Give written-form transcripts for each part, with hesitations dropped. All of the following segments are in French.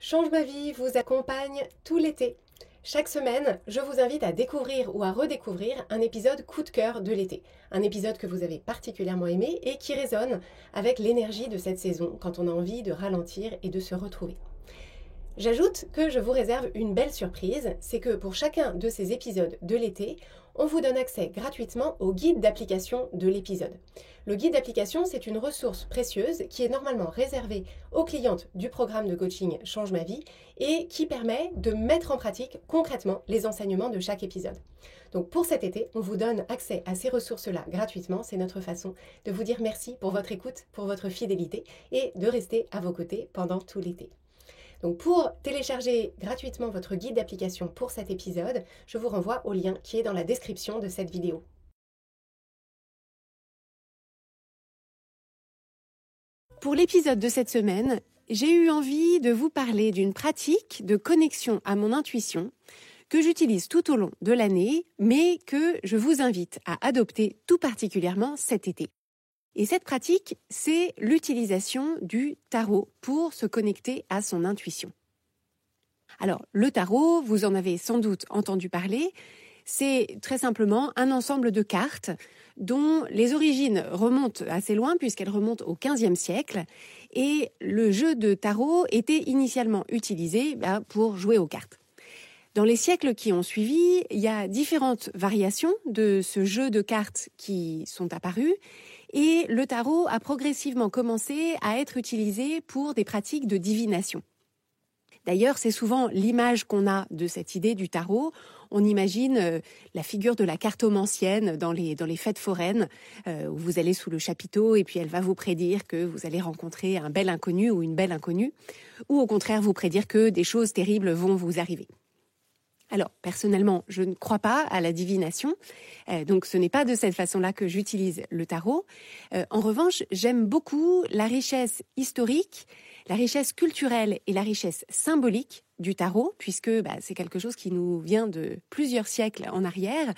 Change ma vie vous accompagne tout l'été. Chaque semaine, je vous invite à découvrir ou à redécouvrir un épisode coup de cœur de l'été. Un épisode que vous avez particulièrement aimé et qui résonne avec l'énergie de cette saison quand on a envie de ralentir et de se retrouver. J'ajoute que je vous réserve une belle surprise, c'est que pour chacun de ces épisodes de l'été, on vous donne accès gratuitement au guide d'application de l'épisode. Le guide d'application, c'est une ressource précieuse qui est normalement réservée aux clientes du programme de coaching Change ma vie et qui permet de mettre en pratique concrètement les enseignements de chaque épisode. Donc pour cet été, on vous donne accès à ces ressources-là gratuitement. C'est notre façon de vous dire merci pour votre écoute, pour votre fidélité et de rester à vos côtés pendant tout l'été. Donc pour télécharger gratuitement votre guide d'application pour cet épisode, je vous renvoie au lien qui est dans la description de cette vidéo. Pour l'épisode de cette semaine, j'ai eu envie de vous parler d'une pratique de connexion à mon intuition que j'utilise tout au long de l'année, mais que je vous invite à adopter tout particulièrement cet été. Et cette pratique, c'est l'utilisation du tarot pour se connecter à son intuition. Alors, le tarot, vous en avez sans doute entendu parler, c'est très simplement un ensemble de cartes dont les origines remontent assez loin puisqu'elles remontent au XVe siècle. Et le jeu de tarot était initialement utilisé pour jouer aux cartes. Dans les siècles qui ont suivi, il y a différentes variations de ce jeu de cartes qui sont apparues. Et le tarot a progressivement commencé à être utilisé pour des pratiques de divination. D'ailleurs, c'est souvent l'image qu'on a de cette idée du tarot. On imagine la figure de la cartomancienne dans les fêtes foraines, où vous allez sous le chapiteau et puis elle va vous prédire que vous allez rencontrer un bel inconnu ou une belle inconnue, ou au contraire vous prédire que des choses terribles vont vous arriver. Alors, personnellement, je ne crois pas à la divination, donc ce n'est pas de cette façon-là que j'utilise le tarot. En revanche, j'aime beaucoup la richesse historique, la richesse culturelle et la richesse symbolique du tarot, puisque c'est quelque chose qui nous vient de plusieurs siècles en arrière,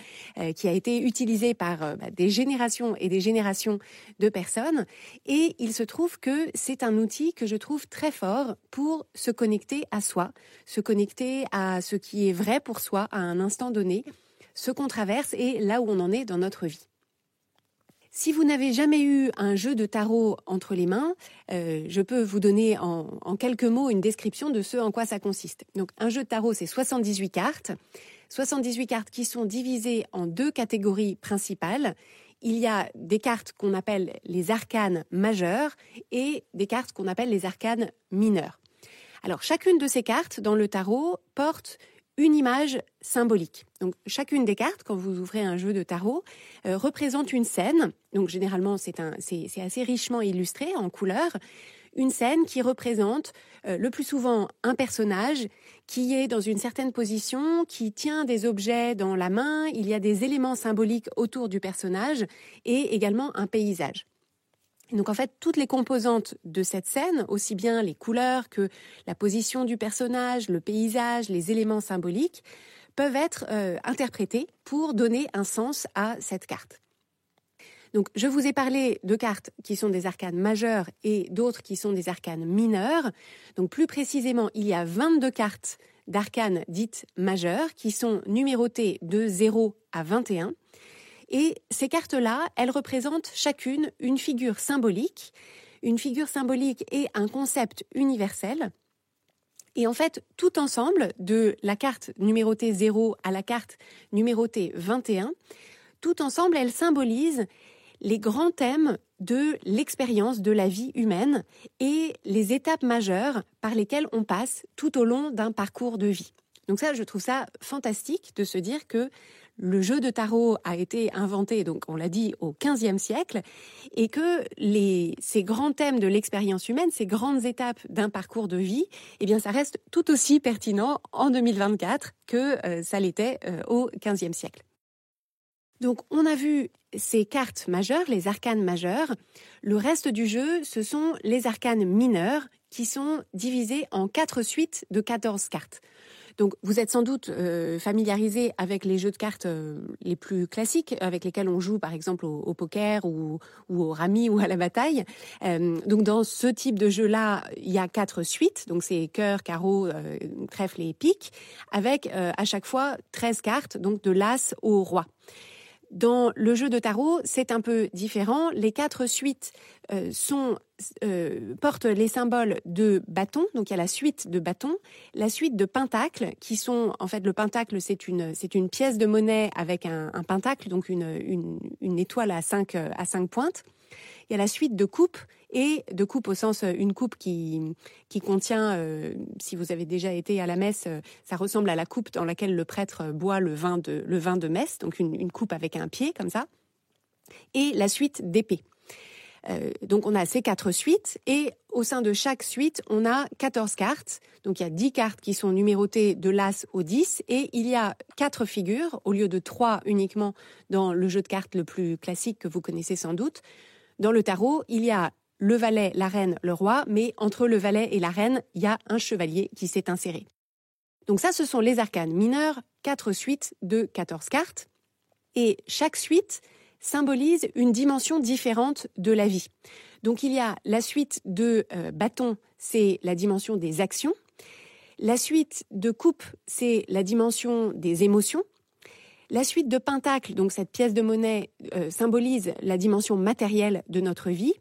qui a été utilisé par des générations et des générations de personnes. Et il se trouve que c'est un outil que je trouve très fort pour se connecter à soi, se connecter à ce qui est vrai pour soi à un instant donné, ce qu'on traverse et là où on en est dans notre vie. Si vous n'avez jamais eu un jeu de tarot entre les mains, je peux vous donner en quelques mots une description de ce en quoi ça consiste. Donc, un jeu de tarot, c'est 78 cartes. 78 cartes qui sont divisées en deux catégories principales. Il y a des cartes qu'on appelle les arcanes majeures et des cartes qu'on appelle les arcanes mineures. Alors, chacune de ces cartes dans le tarot porte une image symbolique. Donc, chacune des cartes, quand vous ouvrez un jeu de tarot, représente une scène. Donc, généralement, c'est assez richement illustré en couleurs. Une scène qui représente le plus souvent un personnage qui est dans une certaine position, qui tient des objets dans la main. Il y a des éléments symboliques autour du personnage et également un paysage. Et donc en fait, toutes les composantes de cette scène, aussi bien les couleurs que la position du personnage, le paysage, les éléments symboliques, peuvent être interprétés pour donner un sens à cette carte. Donc je vous ai parlé de cartes qui sont des arcanes majeures et d'autres qui sont des arcanes mineures. Donc plus précisément, il y a 22 cartes d'arcanes dites majeures qui sont numérotées de 0 à 21. Et ces cartes-là, elles représentent chacune une figure symbolique et un concept universel. Et en fait, tout ensemble, de la carte numérotée 0 à la carte numérotée 21, tout ensemble, elles symbolisent les grands thèmes de l'expérience de la vie humaine et les étapes majeures par lesquelles on passe tout au long d'un parcours de vie. Donc ça, je trouve ça fantastique de se dire que le jeu de tarot a été inventé, donc on l'a dit, au XVe siècle, et que ces grands thèmes de l'expérience humaine, ces grandes étapes d'un parcours de vie, eh bien ça reste tout aussi pertinent en 2024 que ça l'était au XVe siècle. Donc on a vu ces cartes majeures, les arcanes majeures. Le reste du jeu, ce sont les arcanes mineures qui sont divisées en 4 suites de 14 cartes. Donc, vous êtes sans doute familiarisé avec les jeux de cartes les plus classiques, avec lesquels on joue, par exemple, au poker ou au rami ou à la bataille. Donc, dans ce type de jeu-là, il y a 4 suites. Donc, c'est cœur, carreau, trèfle et pique, avec à chaque fois 13 cartes, donc de l'as au roi. Dans le jeu de tarot, c'est un peu différent. Les 4 suites portent les symboles de bâton. Donc, il y a la suite de bâton, la suite de pentacles, qui sont, en fait, le pentacle, c'est une pièce de monnaie avec un pentacle, donc une étoile à 5 pointes. Il y a la suite de coupes, et de coupe au sens une coupe qui contient, si vous avez déjà été à la messe, ça ressemble à la coupe dans laquelle le prêtre boit le vin de messe, donc une coupe avec un pied comme ça, et la suite d'épée. Donc on a ces 4 suites, et au sein de chaque suite, on a 14 cartes. Donc il y a 10 cartes qui sont numérotées de l'as au 10, et il y a 4 figures, au lieu de 3 uniquement dans le jeu de cartes le plus classique que vous connaissez sans doute. Dans le tarot, il y a le valet, la reine, le roi, mais entre le valet et la reine, il y a un chevalier qui s'est inséré. Donc ça, ce sont les arcanes mineurs, 4 suites de 14 cartes. Et chaque suite symbolise une dimension différente de la vie. Donc il y a la suite de bâton, c'est la dimension des actions. La suite de coupe, c'est la dimension des émotions. La suite de pentacle, donc cette pièce de monnaie, symbolise la dimension matérielle de notre vie.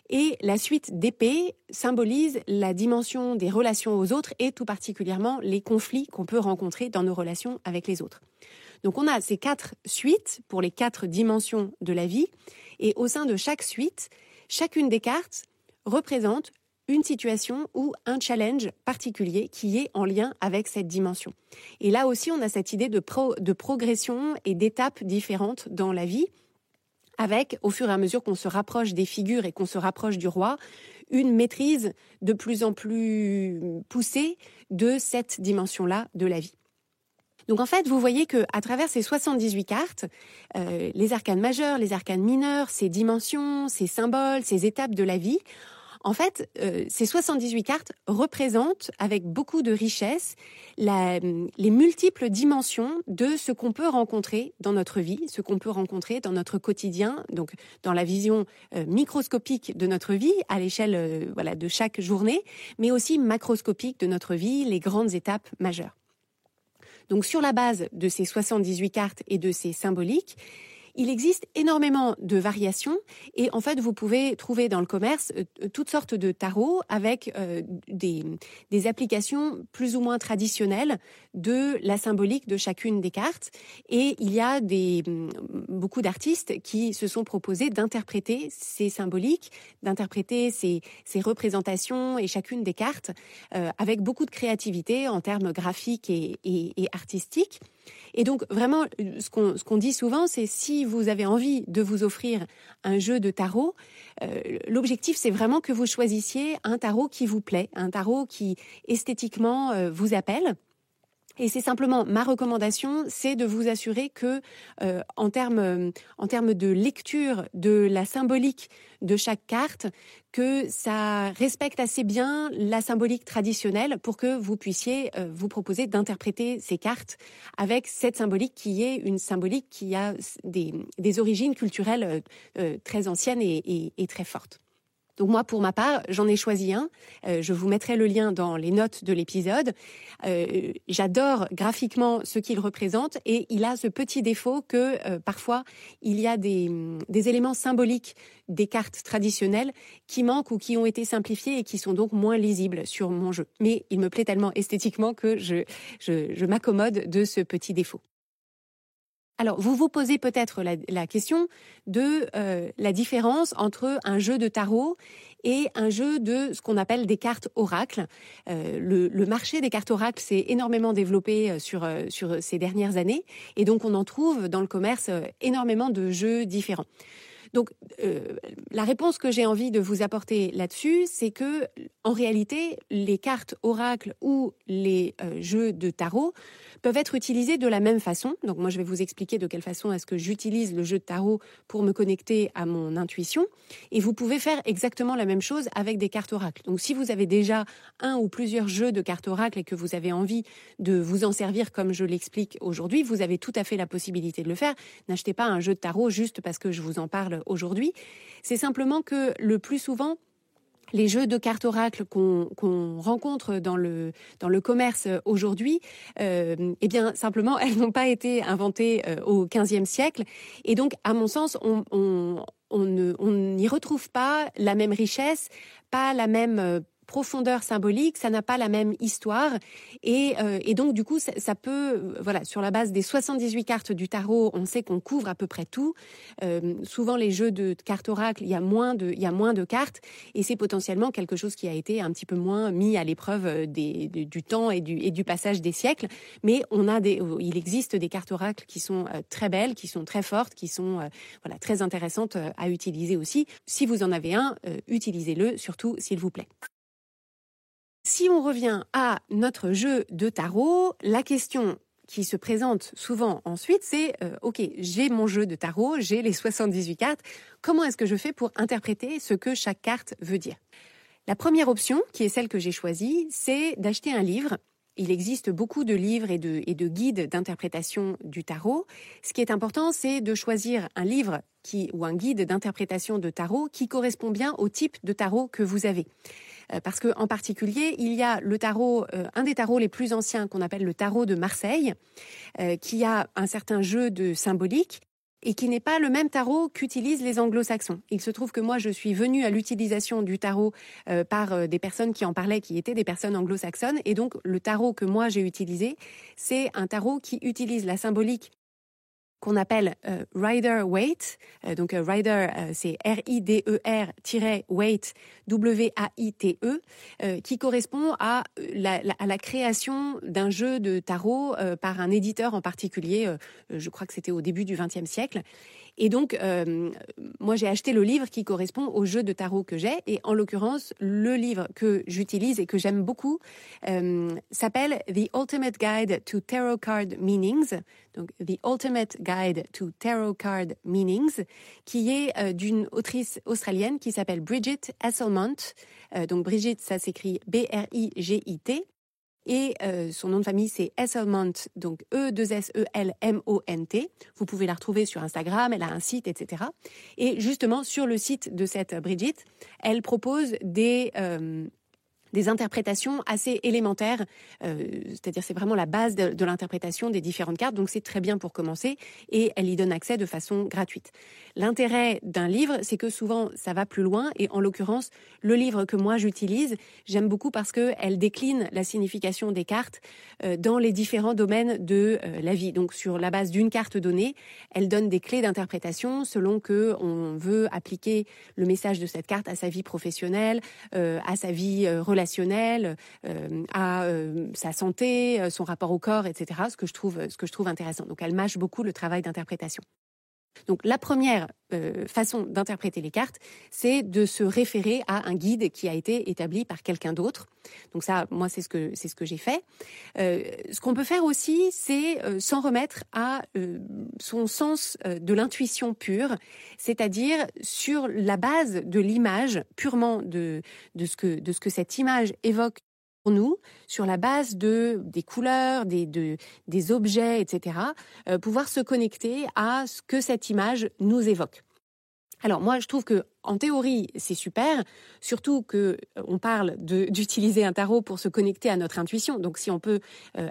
Et la suite d'épée symbolise la dimension des relations aux autres, et tout particulièrement les conflits qu'on peut rencontrer dans nos relations avec les autres. Donc on a ces 4 suites pour les 4 dimensions de la vie, et au sein de chaque suite, chacune des cartes représente une situation ou un challenge particulier qui est en lien avec cette dimension. Et là aussi, on a cette idée de progression et d'étapes différentes dans la vie, avec, au fur et à mesure qu'on se rapproche des figures et qu'on se rapproche du roi, une maîtrise de plus en plus poussée de cette dimension-là de la vie. Donc en fait, vous voyez qu'à travers ces 78 cartes, les arcanes majeures, les arcanes mineures, ces dimensions, ces symboles, ces étapes de la vie, en fait, ces 78 cartes représentent, avec beaucoup de richesse, les multiples dimensions de ce qu'on peut rencontrer dans notre vie, ce qu'on peut rencontrer dans notre quotidien, donc dans la vision microscopique de notre vie, à l'échelle de chaque journée, mais aussi macroscopique de notre vie, les grandes étapes majeures. Donc sur la base de ces 78 cartes et de ces symboliques, il existe énormément de variations, et en fait vous pouvez trouver dans le commerce toutes sortes de tarots avec des applications plus ou moins traditionnelles de la symbolique de chacune des cartes, et il y a beaucoup d'artistes qui se sont proposés d'interpréter ces symboliques, d'interpréter ces représentations et chacune des cartes avec beaucoup de créativité en termes graphiques et artistiques. Et donc vraiment, ce qu'on dit souvent, c'est si vous avez envie de vous offrir un jeu de tarot, l'objectif c'est vraiment que vous choisissiez un tarot qui vous plaît, un tarot qui esthétiquement vous appelle. Et c'est simplement ma recommandation, c'est de vous assurer que en termes de lecture de la symbolique de chaque carte, que ça respecte assez bien la symbolique traditionnelle pour que vous puissiez vous proposer d'interpréter ces cartes avec cette symbolique qui est une symbolique qui a des origines culturelles très anciennes et très fortes. Donc moi, pour ma part, j'en ai choisi un. Je vous mettrai le lien dans les notes de l'épisode. J'adore graphiquement ce qu'il représente, et il a ce petit défaut que parfois il y a des éléments symboliques des cartes traditionnelles qui manquent ou qui ont été simplifiés et qui sont donc moins lisibles sur mon jeu. Mais il me plaît tellement esthétiquement que je m'accommode de ce petit défaut. Alors, vous vous posez peut-être la question de la différence entre un jeu de tarot et un jeu de ce qu'on appelle des cartes oracles. Le marché des cartes oracles s'est énormément développé sur ces dernières années, et donc on en trouve dans le commerce énormément de jeux différents. Donc, la réponse que j'ai envie de vous apporter là-dessus, c'est que, en réalité, les cartes oracle ou les jeux de tarot peuvent être utilisés de la même façon. Donc, moi, je vais vous expliquer de quelle façon est-ce que j'utilise le jeu de tarot pour me connecter à mon intuition. Et vous pouvez faire exactement la même chose avec des cartes oracle. Donc, si vous avez déjà un ou plusieurs jeux de cartes oracle et que vous avez envie de vous en servir comme je l'explique aujourd'hui, vous avez tout à fait la possibilité de le faire. N'achetez pas un jeu de tarot juste parce que je vous en parle aujourd'hui. C'est simplement que le plus souvent, les jeux de cartes oracle qu'on rencontre dans le commerce aujourd'hui, eh bien simplement, elles n'ont pas été inventées au XVe siècle. Et donc, à mon sens, on n'y retrouve pas la même richesse, pas la même profondeur symbolique, ça n'a pas la même histoire et donc du coup ça peut, voilà, sur la base des 78 cartes du tarot, on sait qu'on couvre à peu près tout. Souvent les jeux de cartes oracle, il y a moins de cartes et c'est potentiellement quelque chose qui a été un petit peu moins mis à l'épreuve du temps et du passage des siècles, mais il existe des cartes oracle qui sont très belles, qui sont très fortes, qui sont voilà, très intéressantes à utiliser aussi. Si vous en avez un, utilisez-le surtout s'il vous plaît. Si on revient à notre jeu de tarot, la question qui se présente souvent ensuite, c'est ok, j'ai mon jeu de tarot, j'ai les 78 cartes, comment est-ce que je fais pour interpréter ce que chaque carte veut dire? La première option, qui est celle que j'ai choisie, c'est d'acheter un livre. Il existe beaucoup de livres et de guides d'interprétation du tarot. Ce qui est important, c'est de choisir un livre ou un guide d'interprétation de tarot qui correspond bien au type de tarot que vous avez. Parce que en particulier, il y a le tarot, un des tarots les plus anciens qu'on appelle le tarot de Marseille, qui a un certain jeu de symbolique et qui n'est pas le même tarot qu'utilisent les anglo-saxons. Il se trouve que moi, je suis venue à l'utilisation du tarot par des personnes qui en parlaient, qui étaient des personnes anglo-saxonnes. Et donc, le tarot que moi, j'ai utilisé, c'est un tarot qui utilise la symbolique qu'on appelle Rider-Waite. Donc Rider, c'est R-I-D-E-R-Waite, W-A-I-T-E, qui correspond à la création d'un jeu de tarot par un éditeur en particulier. Je crois que c'était au début du XXe siècle. Et donc, moi, j'ai acheté le livre qui correspond au jeu de tarot que j'ai. Et en l'occurrence, le livre que j'utilise et que j'aime beaucoup s'appelle The Ultimate Guide to Tarot Card Meanings. Donc, The Ultimate Guide to Tarot Card Meanings, qui est d'une autrice australienne qui s'appelle Bridget Esselmont. Donc, Bridget, ça s'écrit B-R-I-G-I-T. Et son nom de famille, c'est Esselmont, donc E-2-S-E-L-M-O-N-T. Vous pouvez la retrouver sur Instagram, elle a un site, etc. Et justement, sur le site de cette Bridget, elle propose des interprétations assez élémentaires, c'est-à-dire c'est vraiment la base de l'interprétation des différentes cartes, donc c'est très bien pour commencer, et elle y donne accès de façon gratuite. L'intérêt d'un livre, c'est que souvent ça va plus loin, et en l'occurrence, le livre que moi j'utilise, j'aime beaucoup parce qu'elle décline la signification des cartes dans les différents domaines de la vie. Donc sur la base d'une carte donnée, elle donne des clés d'interprétation selon que on veut appliquer le message de cette carte à sa vie professionnelle, à sa vie relationnelle, à sa santé, son rapport au corps, etc. Ce que je trouve intéressant. Donc, elle mâche beaucoup le travail d'interprétation. Donc, la première façon d'interpréter les cartes, c'est de se référer à un guide qui a été établi par quelqu'un d'autre. Donc ça, moi, c'est ce que j'ai fait. Ce qu'on peut faire aussi, c'est s'en remettre à son sens de l'intuition pure, c'est-à-dire sur la base de l'image, purement de ce que cette image évoque pour nous, sur la base des couleurs, des objets, etc., pouvoir se connecter à ce que cette image nous évoque. Alors moi, je trouve que en théorie, c'est super, surtout que on parle d'utiliser un tarot pour se connecter à notre intuition. Donc si on peut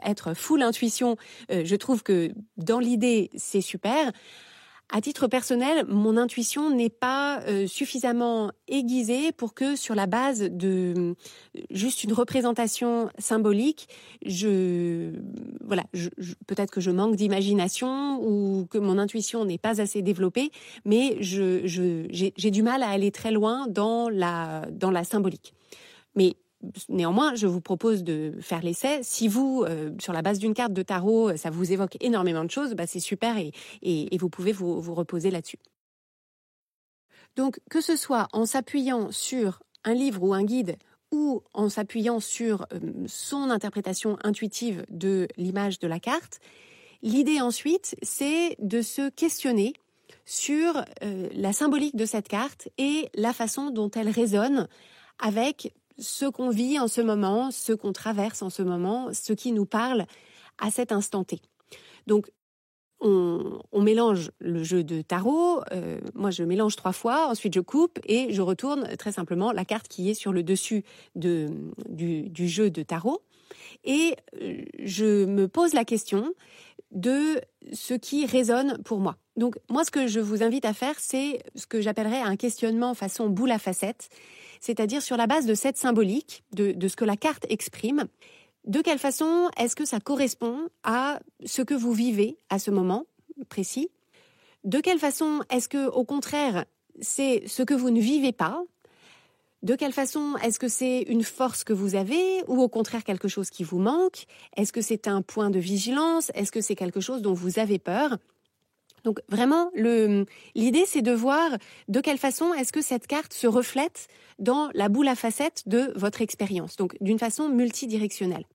être full intuition, je trouve que dans l'idée, c'est super. À titre personnel, mon intuition n'est pas suffisamment aiguisée pour que sur la base de juste une représentation symbolique, peut-être que je manque d'imagination ou que mon intuition n'est pas assez développée, mais j'ai du mal à aller très loin dans la symbolique. Mais néanmoins, je vous propose de faire l'essai. Si vous, sur la base d'une carte de tarot, ça vous évoque énormément de choses, c'est super et vous pouvez vous reposer là-dessus. Donc, que ce soit en s'appuyant sur un livre ou un guide ou en s'appuyant sur son interprétation intuitive de l'image de la carte, l'idée ensuite, c'est de se questionner sur la symbolique de cette carte et la façon dont elle résonne avec ce qu'on vit en ce moment, ce qu'on traverse en ce moment, ce qui nous parle à cet instant T. Donc, on mélange le jeu de tarot, moi je mélange 3 fois, ensuite je coupe et je retourne très simplement la carte qui est sur le dessus du jeu de tarot. Et je me pose la question de ce qui résonne pour moi. Donc moi, ce que je vous invite à faire, c'est ce que j'appellerais un questionnement façon boule à facettes, c'est-à-dire sur la base de cette symbolique, de ce que la carte exprime, de quelle façon est-ce que ça correspond à ce que vous vivez à ce moment précis? De quelle façon est-ce que, au contraire, c'est ce que vous ne vivez pas? De quelle façon est-ce que c'est une force que vous avez ou au contraire quelque chose qui vous manque? Est-ce que c'est un point de vigilance? Est-ce que c'est quelque chose dont vous avez peur? Donc vraiment, l'idée, c'est de voir de quelle façon est-ce que cette carte se reflète dans la boule à facettes de votre expérience, donc d'une façon multidirectionnelle.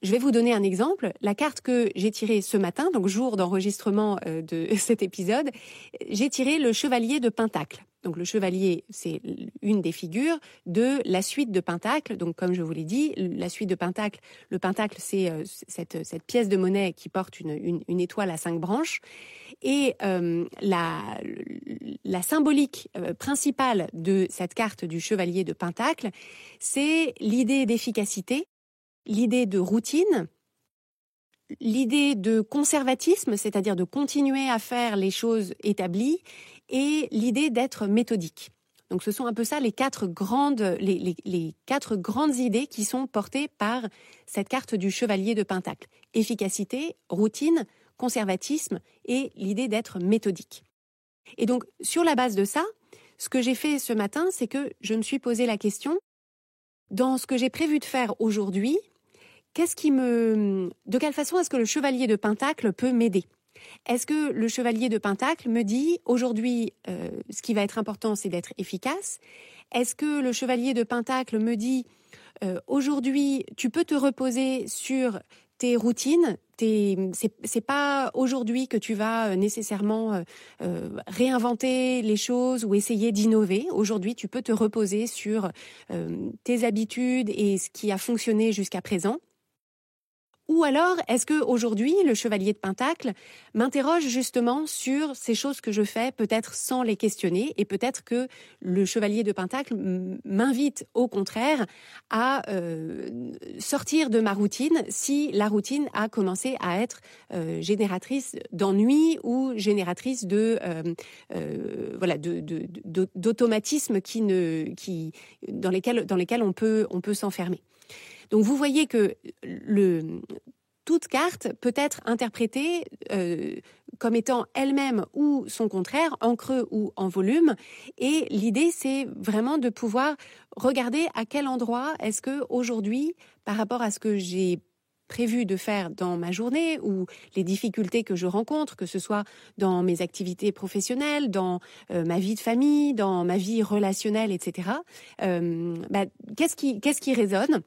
Je vais vous donner un exemple. La carte que j'ai tirée ce matin, donc jour d'enregistrement de cet épisode, j'ai tiré le chevalier de Pentacle. Donc le chevalier, c'est une des figures de la suite de Pentacle. Donc comme je vous l'ai dit, la suite de Pentacle, le Pentacle, c'est cette pièce de monnaie qui porte une étoile à 5 branches. Et la symbolique principale de cette carte du chevalier de Pentacle, c'est l'idée d'efficacité, l'idée de routine, l'idée de conservatisme, c'est-à-dire de continuer à faire les choses établies, et l'idée d'être méthodique. Donc ce sont un peu ça les quatre grandes idées qui sont portées par cette carte du chevalier de Pentacle. Efficacité, routine, conservatisme et l'idée d'être méthodique. Et donc sur la base de ça, ce que j'ai fait ce matin, c'est que je me suis posé la question, dans ce que j'ai prévu de faire aujourd'hui, de quelle façon est-ce que le chevalier de Pentacle peut m'aider? Est-ce que le chevalier de Pentacle me dit, aujourd'hui, ce qui va être important, c'est d'être efficace? Est-ce que le chevalier de Pentacle me dit, aujourd'hui, tu peux te reposer sur tes routines, c'est pas aujourd'hui que tu vas nécessairement réinventer les choses ou essayer d'innover. Aujourd'hui, tu peux te reposer sur tes habitudes et ce qui a fonctionné jusqu'à présent. Ou alors, est-ce que aujourd'hui, le chevalier de Pentacle m'interroge justement sur ces choses que je fais, peut-être sans les questionner, et peut-être que le chevalier de Pentacle m'invite au contraire à sortir de ma routine si la routine a commencé à être génératrice d'ennui ou génératrice d'automatismes dans lesquels on peut s'enfermer. Donc vous voyez que toute carte peut être interprétée comme étant elle-même ou son contraire, en creux ou en volume. Et l'idée, c'est vraiment de pouvoir regarder à quel endroit est-ce que aujourd'hui, par rapport à ce que j'ai prévu de faire dans ma journée ou les difficultés que je rencontre, que ce soit dans mes activités professionnelles, dans ma vie de famille, dans ma vie relationnelle, etc. Qu'est-ce qui résonne ?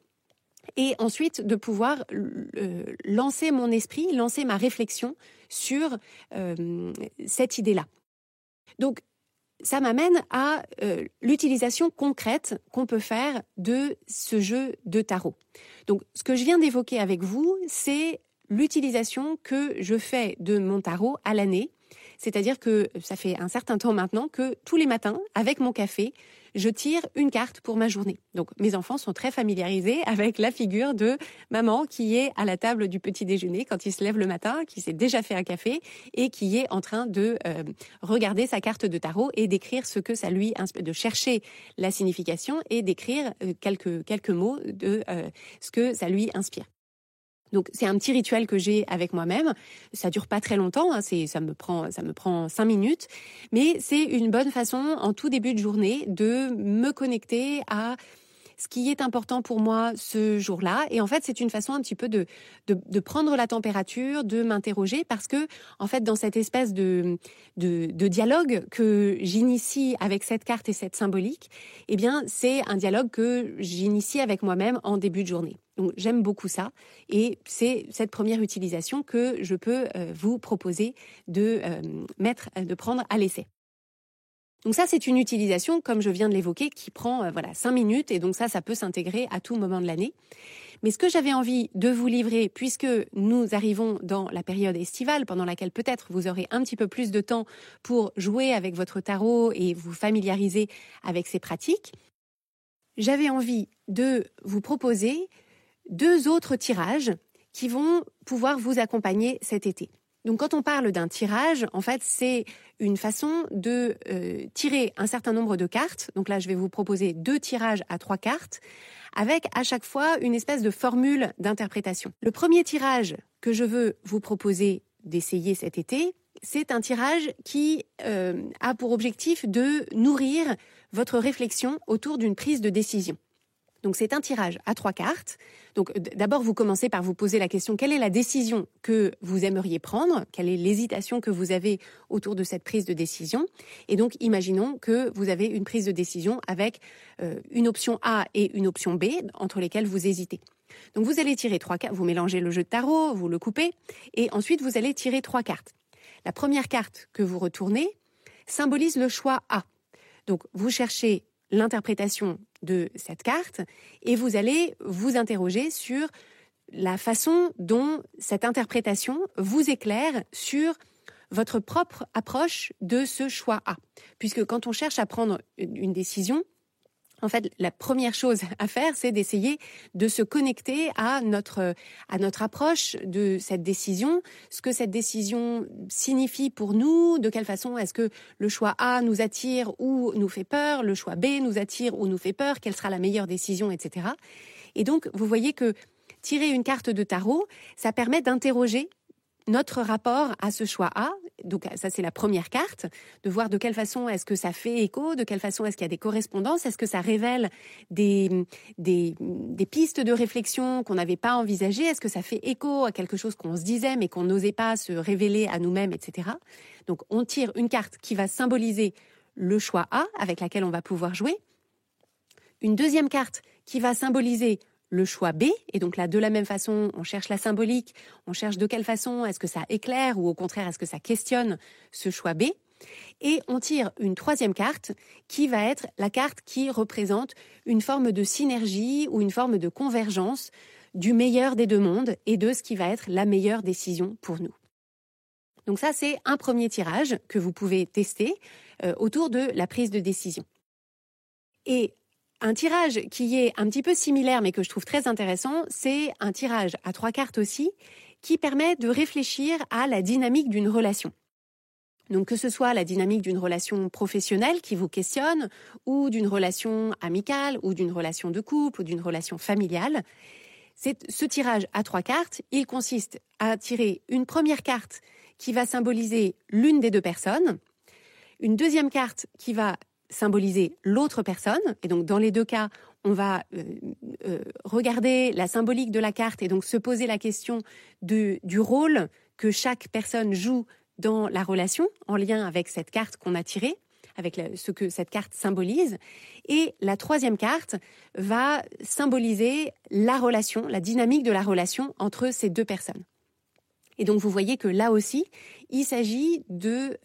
Et ensuite de pouvoir lancer mon esprit, lancer ma réflexion sur cette idée-là. Donc, ça m'amène à l'utilisation concrète qu'on peut faire de ce jeu de tarot. Donc, ce que je viens d'évoquer avec vous, c'est l'utilisation que je fais de mon tarot à l'année. C'est-à-dire que ça fait un certain temps maintenant que tous les matins, avec mon café, je tire une carte pour ma journée. Donc mes enfants sont très familiarisés avec la figure de maman qui est à la table du petit déjeuner quand il se lève le matin, qui s'est déjà fait un café et qui est en train de regarder sa carte de tarot et d'écrire ce que ça lui inspire, de chercher la signification et d'écrire quelques mots de ce que ça lui inspire. Donc c'est un petit rituel que j'ai avec moi-même. Ça dure pas très longtemps, hein, ça me prend 5 minutes, mais c'est une bonne façon en tout début de journée de me connecter à ce qui est important pour moi ce jour-là. Et en fait, c'est une façon un petit peu de prendre la température, de m'interroger, parce que en fait, dans cette espèce de dialogue que j'initie avec cette carte et cette symbolique, eh bien, c'est un dialogue que j'initie avec moi-même en début de journée. Donc, j'aime beaucoup ça, et c'est cette première utilisation que je peux vous proposer de prendre à l'essai. Donc ça, c'est une utilisation, comme je viens de l'évoquer, qui prend 5 minutes, et donc ça peut s'intégrer à tout moment de l'année. Mais ce que j'avais envie de vous livrer, puisque nous arrivons dans la période estivale, pendant laquelle peut-être vous aurez un petit peu plus de temps pour jouer avec votre tarot et vous familiariser avec ces pratiques, j'avais envie de vous proposer 2 autres tirages qui vont pouvoir vous accompagner cet été. Donc quand on parle d'un tirage, en fait, c'est une façon de tirer un certain nombre de cartes. Donc là, je vais vous proposer 2 tirages à 3 cartes, avec à chaque fois une espèce de formule d'interprétation. Le premier tirage que je veux vous proposer d'essayer cet été, c'est un tirage qui a pour objectif de nourrir votre réflexion autour d'une prise de décision. Donc c'est un tirage à 3 cartes. Donc d'abord, vous commencez par vous poser la question: quelle est la décision que vous aimeriez prendre? Quelle est l'hésitation que vous avez autour de cette prise de décision? Et donc imaginons que vous avez une prise de décision avec une option A et une option B entre lesquelles vous hésitez. Donc vous allez tirer 3 cartes, vous mélangez le jeu de tarot, vous le coupez, et ensuite vous allez tirer 3 cartes. La première carte que vous retournez symbolise le choix A. Donc vous cherchez l'interprétation de cette carte et vous allez vous interroger sur la façon dont cette interprétation vous éclaire sur votre propre approche de ce choix A. Puisque quand on cherche à prendre une décision, en fait, la première chose à faire, c'est d'essayer de se connecter à notre approche de cette décision, ce que cette décision signifie pour nous, de quelle façon est-ce que le choix A nous attire ou nous fait peur, le choix B nous attire ou nous fait peur, quelle sera la meilleure décision, etc. Et donc, vous voyez que tirer une carte de tarot, ça permet d'interroger notre rapport à ce choix A. Donc ça, c'est la première carte, de voir de quelle façon est-ce que ça fait écho, de quelle façon est-ce qu'il y a des correspondances, est-ce que ça révèle des pistes de réflexion qu'on n'avait pas envisagées, est-ce que ça fait écho à quelque chose qu'on se disait mais qu'on n'osait pas se révéler à nous-mêmes, etc. Donc on tire une carte qui va symboliser le choix A avec laquelle on va pouvoir jouer, une deuxième carte qui va symboliser le choix B, et donc là, de la même façon, on cherche la symbolique, on cherche de quelle façon est-ce que ça éclaire ou au contraire, est-ce que ça questionne ce choix B, et on tire une troisième carte qui va être la carte qui représente une forme de synergie ou une forme de convergence du meilleur des deux mondes et de ce qui va être la meilleure décision pour nous. Donc ça, c'est un premier tirage que vous pouvez tester autour de la prise de décision. Et un tirage qui est un petit peu similaire mais que je trouve très intéressant, c'est un tirage à 3 cartes aussi qui permet de réfléchir à la dynamique d'une relation. Donc que ce soit la dynamique d'une relation professionnelle qui vous questionne ou d'une relation amicale ou d'une relation de couple ou d'une relation familiale, ce tirage à 3 cartes, il consiste à tirer une première carte qui va symboliser l'une des 2 personnes, une deuxième carte qui va symboliser l'autre personne, et donc dans les 2 cas, on va regarder la symbolique de la carte et donc se poser la question du rôle que chaque personne joue dans la relation, en lien avec cette carte qu'on a tirée, avec ce que cette carte symbolise. Et la troisième carte va symboliser la relation, la dynamique de la relation entre ces 2 personnes. Et donc vous voyez que là aussi, il s'agit de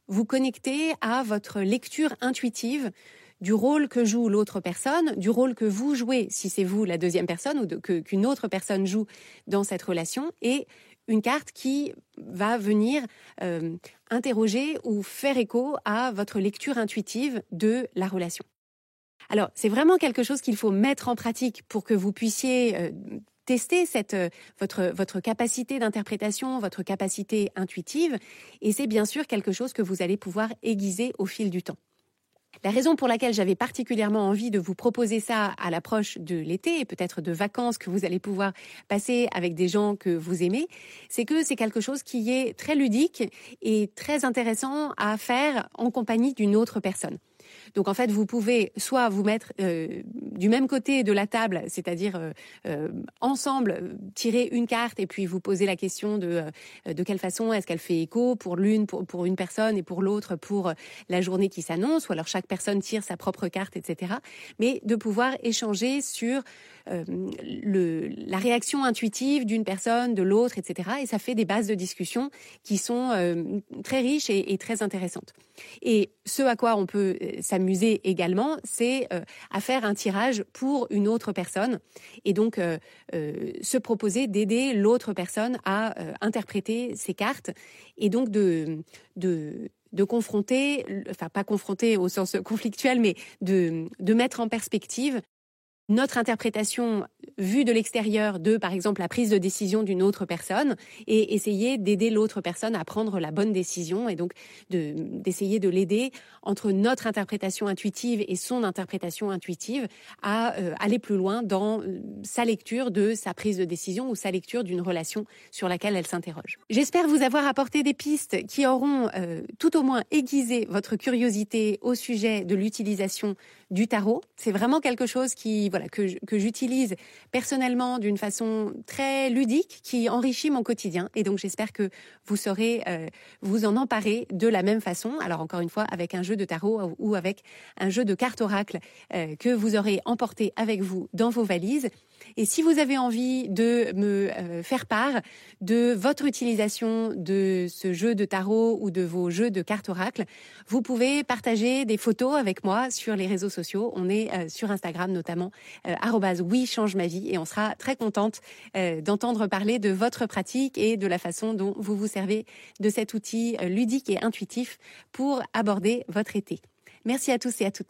vous connecter à votre lecture intuitive du rôle que joue l'autre personne, du rôle que vous jouez, si c'est vous la deuxième personne, ou qu'une autre personne joue dans cette relation, et une carte qui va venir interroger ou faire écho à votre lecture intuitive de la relation. Alors, c'est vraiment quelque chose qu'il faut mettre en pratique pour que vous puissiez tester votre capacité d'interprétation, votre capacité intuitive, et c'est bien sûr quelque chose que vous allez pouvoir aiguiser au fil du temps. La raison pour laquelle j'avais particulièrement envie de vous proposer ça à l'approche de l'été et peut-être de vacances que vous allez pouvoir passer avec des gens que vous aimez, c'est que c'est quelque chose qui est très ludique et très intéressant à faire en compagnie d'une autre personne. Donc en fait, vous pouvez soit vous mettre du même côté de la table, c'est-à-dire ensemble tirer une carte et puis vous poser la question de quelle façon est-ce qu'elle fait écho pour l'une, pour une personne et pour l'autre pour la journée qui s'annonce, ou alors chaque personne tire sa propre carte, etc. Mais de pouvoir échanger sur la réaction intuitive d'une personne, de l'autre, etc. Et ça fait des bases de discussion qui sont très riches et très intéressantes. Et ce à quoi on peut s'amuser également, c'est à faire un tirage pour une autre personne et donc se proposer d'aider l'autre personne à interpréter ses cartes et donc de confronter, enfin pas confronter au sens conflictuel, mais de mettre en perspective notre interprétation vue de l'extérieur de, par exemple, la prise de décision d'une autre personne et essayer d'aider l'autre personne à prendre la bonne décision et donc d'essayer de l'aider entre notre interprétation intuitive et son interprétation intuitive à aller plus loin dans sa lecture de sa prise de décision ou sa lecture d'une relation sur laquelle elle s'interroge. J'espère vous avoir apporté des pistes qui auront tout au moins aiguisé votre curiosité au sujet de l'utilisation du tarot. C'est vraiment quelque chose que j'utilise personnellement d'une façon très ludique, qui enrichit mon quotidien. Et donc, j'espère que vous saurez vous en emparer de la même façon. Alors, encore une fois, avec un jeu de tarot ou avec un jeu de cartes oracle que vous aurez emporté avec vous dans vos valises. Et si vous avez envie de me faire part de votre utilisation de ce jeu de tarot ou de vos jeux de cartes oracle, vous pouvez partager des photos avec moi sur les réseaux sociaux. On est sur Instagram notamment, @oui-change-ma-vie, et on sera très contente d'entendre parler de votre pratique et de la façon dont vous vous servez de cet outil ludique et intuitif pour aborder votre été. Merci à tous et à toutes.